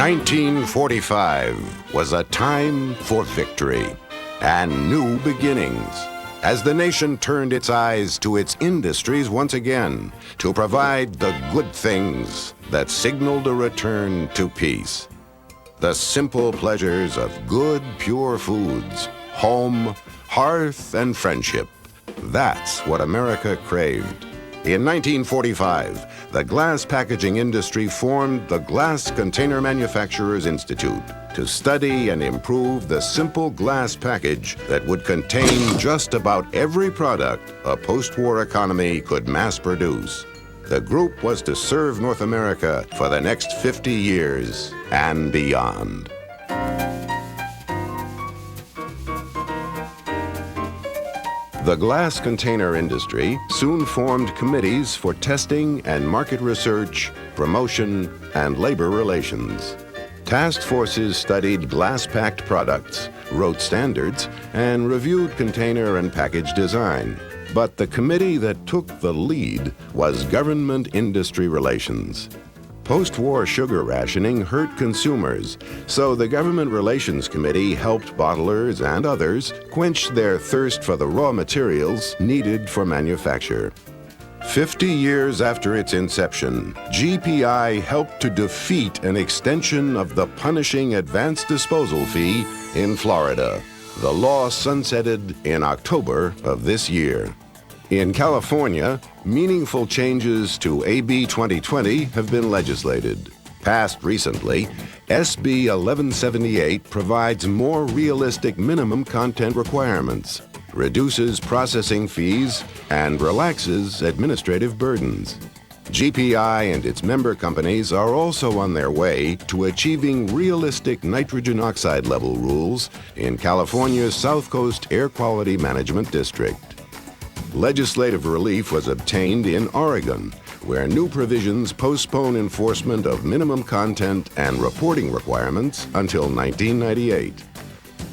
1945 was a time for victory and new beginnings as the nation turned its eyes to its industries once again to provide the good things that signaled a return to peace. The simple pleasures of good, pure foods, home, hearth, and friendship. That's what America craved. In 1945, the glass packaging industry formed the Glass Container Manufacturers Institute to study and improve the simple glass package that would contain just about every product a post-war economy could mass produce. The group was to serve North America for the next 50 years and beyond. The glass container industry soon formed committees for testing and market research, promotion, and labor relations. Task forces studied glass-packed products, wrote standards, and reviewed container and package design. But the committee that took the lead was government-industry relations. Post-war sugar rationing hurt consumers, so the Government Relations Committee helped bottlers and others quench their thirst for the raw materials needed for manufacture. 50 years after its inception, GPI helped to defeat an extension of the punishing advanced disposal fee in Florida. The law sunsetted in October of this year. In California, meaningful changes to AB 2020 have been legislated. Passed recently, SB 1178 provides more realistic minimum content requirements, reduces processing fees, and relaxes administrative burdens. GPI and its member companies are also on their way to achieving realistic nitrogen oxide level rules in California's South Coast Air Quality Management District. Legislative relief was obtained in Oregon, where new provisions postpone enforcement of minimum content and reporting requirements until 1998.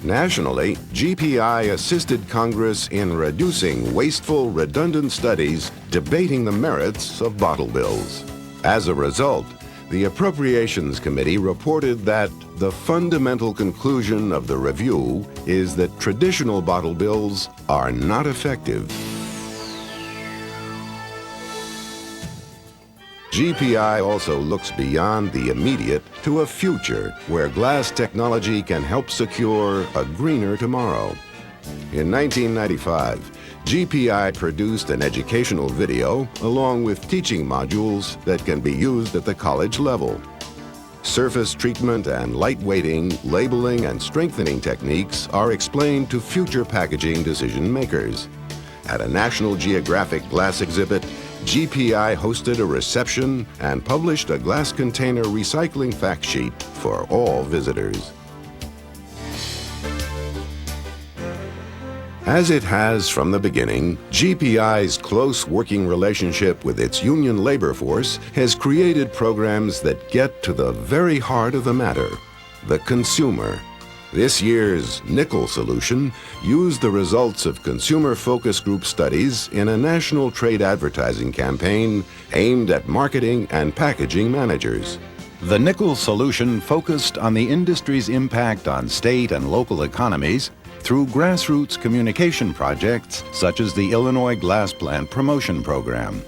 Nationally, GPI assisted Congress in reducing wasteful, redundant studies debating the merits of bottle bills. As a result, the Appropriations Committee reported that the fundamental conclusion of the review is that traditional bottle bills are not effective. GPI also looks beyond the immediate to a future where glass technology can help secure a greener tomorrow. In 1995, GPI produced an educational video along with teaching modules that can be used at the college level. Surface treatment and lightweighting, labeling, and strengthening techniques are explained to future packaging decision makers. At a National Geographic glass exhibit, GPI hosted a reception and published a glass container recycling fact sheet for all visitors. As it has from the beginning, GPI's close working relationship with its union labor force has created programs that get to the very heart of the matter, the consumer. This year's Nickel Solution used the results of consumer focus group studies in a national trade advertising campaign aimed at marketing and packaging managers. The Nickel Solution focused on the industry's impact on state and local economies through grassroots communication projects such as the Illinois Glass Plant Promotion Program.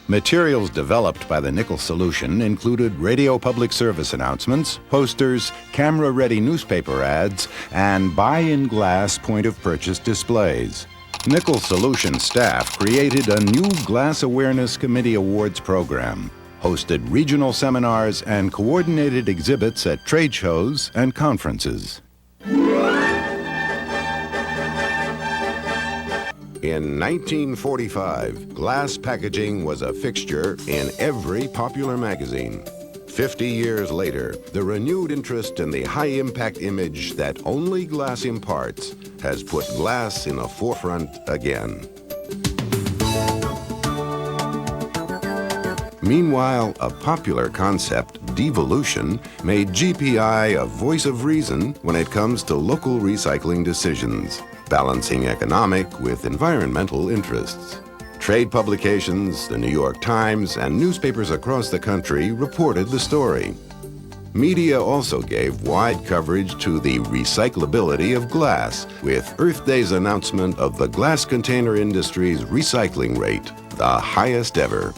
Materials developed by the Nickel Solution included radio public service announcements, posters, camera-ready newspaper ads, and buy-in glass point-of-purchase displays. Nickel Solution staff created a new Glass Awareness Committee Awards program, hosted regional seminars, and coordinated exhibits at trade shows and conferences. In 1945, glass packaging was a fixture in every popular magazine. 50 years later, the renewed interest in the high-impact image that only glass imparts has put glass in the forefront again. Meanwhile, a popular concept, devolution, made GPI a voice of reason when it comes to local recycling decisions, balancing economic with environmental interests. Trade publications, the New York Times, and newspapers across the country reported the story. Media also gave wide coverage to the recyclability of glass, with Earth Day's announcement of the glass container industry's recycling rate, the highest ever.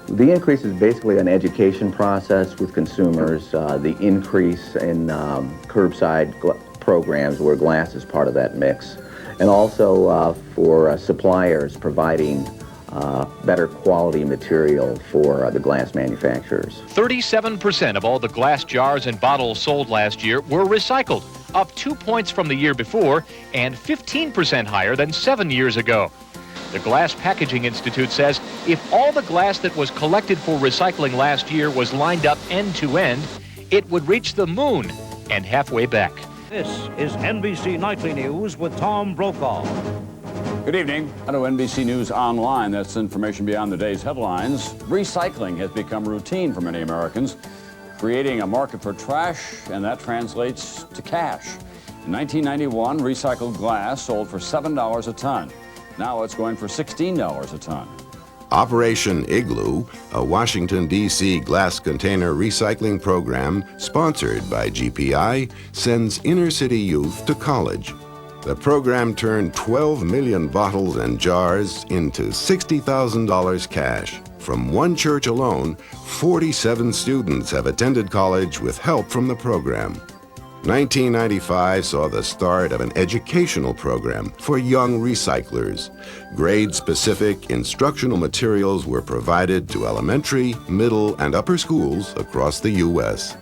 The increase is basically an education process with consumers, the increase in curbside programs where glass is part of that mix, and also for suppliers providing better quality material for the glass manufacturers. 37% of all the glass jars and bottles sold last year were recycled, up 2 points from the year before and 15% higher than 7 years ago. The Glass Packaging Institute says if all the glass that was collected for recycling last year was lined up end to end, it would reach the moon and halfway back. This is NBC Nightly News with Tom Brokaw. Good evening. Hello, NBC News Online. That's information beyond the day's headlines. Recycling has become routine for many Americans, creating a market for trash, and that translates to cash. In 1991, recycled glass sold for $7 a ton. Now it's going for $16 a ton. Operation Igloo, a Washington, D.C. glass container recycling program sponsored by GPI, sends inner-city youth to college. The program turned 12 million bottles and jars into $60,000 cash. From one church alone, 47 students have attended college with help from the program. 1995 saw the start of an educational program for young recyclers. Grade-specific instructional materials were provided to elementary, middle, and upper schools across the U.S.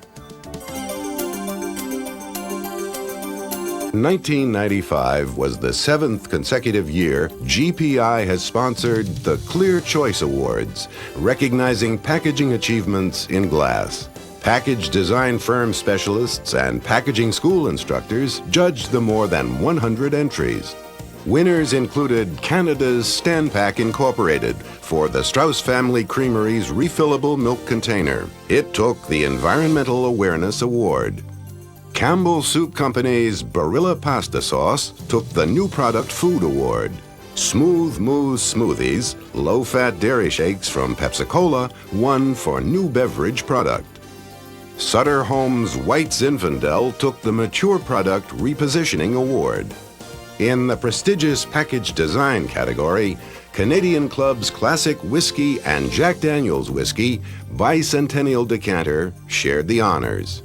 1995 was the 7th consecutive year GPI has sponsored the Clear Choice Awards, recognizing packaging achievements in glass. Package design firm specialists and packaging school instructors judged the more than 100 entries. Winners included Canada's Stanpack Incorporated for the Strauss Family Creamery's refillable milk container. It took the Environmental Awareness Award. Campbell Soup Company's Barilla Pasta Sauce took the New Product Food Award. Smooth Moose Smoothies, low-fat dairy shakes from Pepsi-Cola won for New Beverage Product. Sutter Home's White Zinfandel took the Mature Product Repositioning Award. In the prestigious package design category, Canadian Club's Classic Whiskey and Jack Daniel's Whiskey Bicentennial Decanter shared the honors.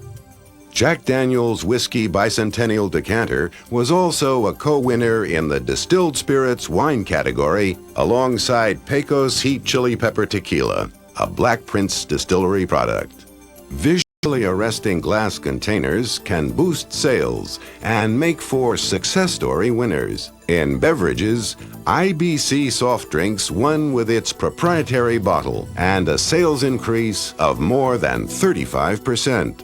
Jack Daniel's Whiskey Bicentennial Decanter was also a co-winner in the Distilled Spirits Wine category alongside Pecos Heat Chili Pepper Tequila, a Black Prince Distillery product. Visually arresting glass containers can boost sales and make for success story winners. In beverages, IBC Soft Drinks won with its proprietary bottle and a sales increase of more than 35%.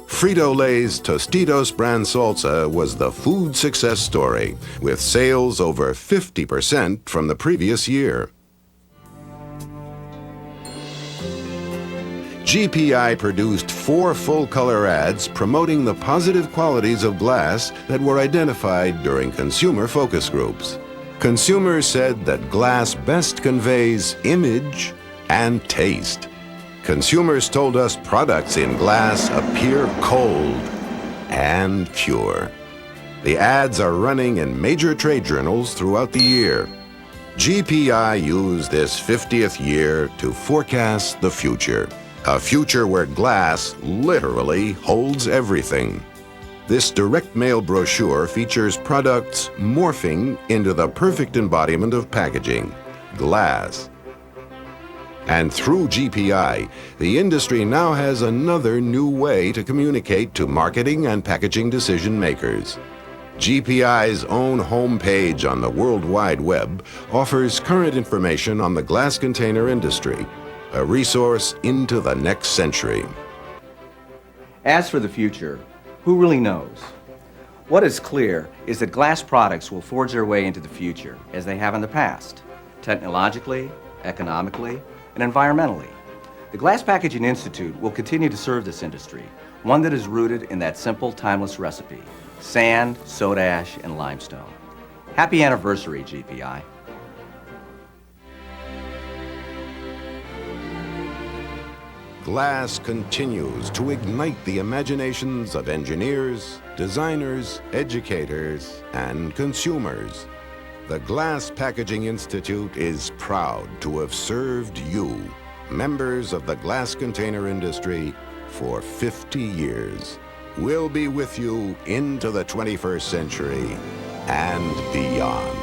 Frito-Lay's Tostitos brand salsa was the food success story, with sales over 50% from the previous year. GPI produced 4 full-color ads promoting the positive qualities of glass that were identified during consumer focus groups. Consumers said that glass best conveys image and taste. Consumers told us products in glass appear cold and pure. The ads are running in major trade journals throughout the year. GPI used this 50th year to forecast the future. A future where glass literally holds everything. This direct mail brochure features products morphing into the perfect embodiment of packaging, glass. And through GPI, the industry now has another new way to communicate to marketing and packaging decision makers. GPI's own homepage on the World Wide Web offers current information on the glass container industry, a resource into the next century. As for the future, who really knows? What is clear is that glass products will forge their way into the future, as they have in the past, technologically, economically, and environmentally. The Glass Packaging Institute will continue to serve this industry, one that is rooted in that simple, timeless recipe: sand, soda ash, and limestone. Happy anniversary, GPI. glass continues to ignite the imaginations of engineers, designers, educators, and consumers. The Glass Packaging Institute is proud to have served you, members of the glass container industry, for 50 years. We'll be with you into the 21st century and beyond.